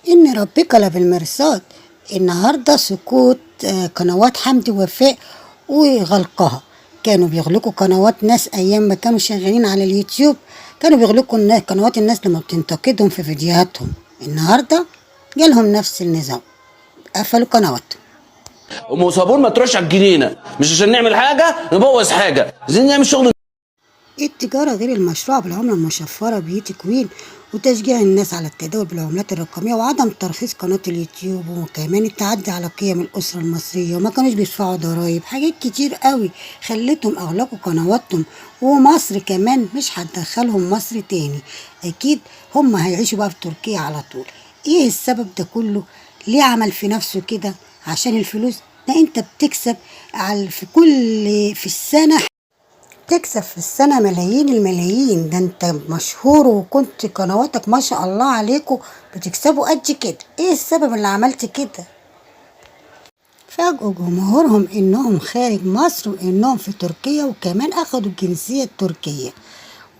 إن ربك لبالمرصاد. النهاردة سقوط قنوات حمدي ووفاء وغلقها. كانوا بيغلقوا قنوات ناس أيام ما كانوا شغالين على اليوتيوب، كانوا بيغلقوا قنوات الناس لما بتنتقدهم في فيديوهاتهم. النهاردة جالهم نفس النظام، قفلوا قنواتهم. ام صابون ما تروحش على الجنينه، مش عشان نعمل حاجه نبوظ حاجه، عايزين نعمل شغل. التجارة غير المشروعة بالعملة المشفرة بيوتي كوين، وتشجيع الناس على التداول بالعملات الرقمية، وعدم ترخيص قناة اليوتيوب، وكمان التعدي على قيم الأسرة المصرية، وما كانوش بيدفعوا ضرايب. حاجات كتير قوي خلتهم أغلقوا قنواتهم. ومصر كمان مش هتدخلهم مصر تاني، أكيد هم هيعيشوا بقى في تركيا على طول. إيه السبب ده كله؟ ليه عمل في نفسه كده؟ عشان الفلوس؟ ده أنت بتكسب في السنة، تكسب في السنة ملايين الملايين. ده انت مشهور وكنت قنواتك ما شاء الله عليكم بتكسبوا قد كده. ايه السبب اللي عملت كده؟ فاجئوا جمهورهم انهم خارج مصر وانهم في تركيا، وكمان اخدوا الجنسية التركية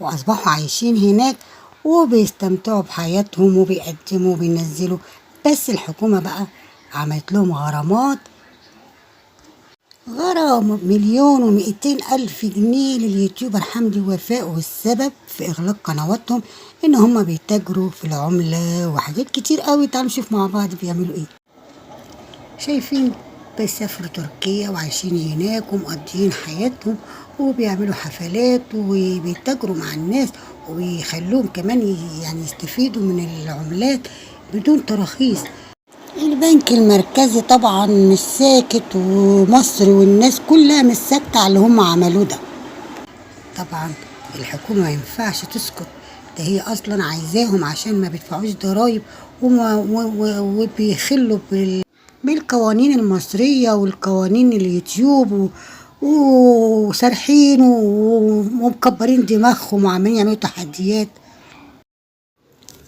واصبحوا عايشين هناك وبيستمتعوا بحياتهم وبيقدموا وبينزلوا. بس الحكومة بقى عملت لهم غرامة 1,200,000 جنيه لليوتيوبر حمدي ووفاء. والسبب في إغلاق قنواتهم إن هما بيتاجروا في العملة وحاجات كتير قوي. تعالوا نشوف مع بعض بيعملوا إيه. شايفين؟ بيسافروا تركيا وعايشين هناك ومقضيين حياتهم وبيعملوا حفلات وبيتاجروا مع الناس وبيخلوهم كمان يعني يستفيدوا من العملات بدون تراخيص. البنك المركزي طبعا مش ساكت، ومصر والناس كلها مش ساكتة على اللي هم عملوه ده. طبعا الحكومة ما ينفعش تسكت، ده هي اصلا عايزاهم عشان ما بيدفعوش ضرايب وبيخلوا بالقوانين المصرية والقوانين اليوتيوب وسارحين ومكبرين دماغهم وعمالين يعملوا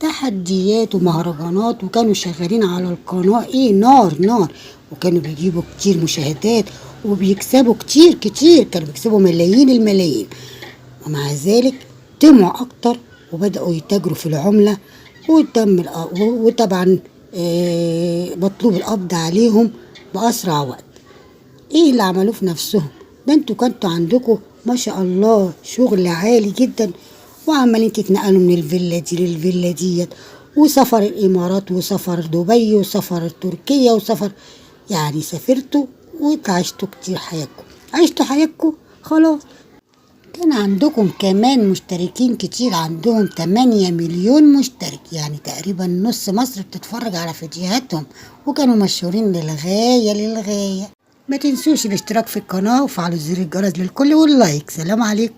تحديات ومهرجانات. وكانوا شغالين على القناة ايه نار نار، وكانوا بيجيبوا كتير مشاهدات وبيكسبوا كتير كتير، كانوا بيكسبوا ملايين الملايين. ومع ذلك طمعوا اكتر وبدأوا يتاجروا في العملة وطبعا مطلوب القبض عليهم بأسرع وقت. ايه اللي عملوه في نفسهم ده؟ انتوا كنتوا عندكم ما شاء الله شغل عالي جدا، وعمالين تتنقلوا من الفيلا دي للفيلا ديت، وسفر الامارات وسفر دبي وسفر تركيا وسفر، يعني سافرتوا وعشتوا كتير حياتكم، عشتوا حياتكم خلاص. كان عندكم كمان مشتركين كتير، عندهم 8 مليون مشترك، يعني تقريبا نص مصر بتتفرج على فيديوهاتهم، وكانوا مشهورين للغاية. ما تنسوش الاشتراك في القناة وفعلوا زر الجرس للكل واللايك. سلام عليكم.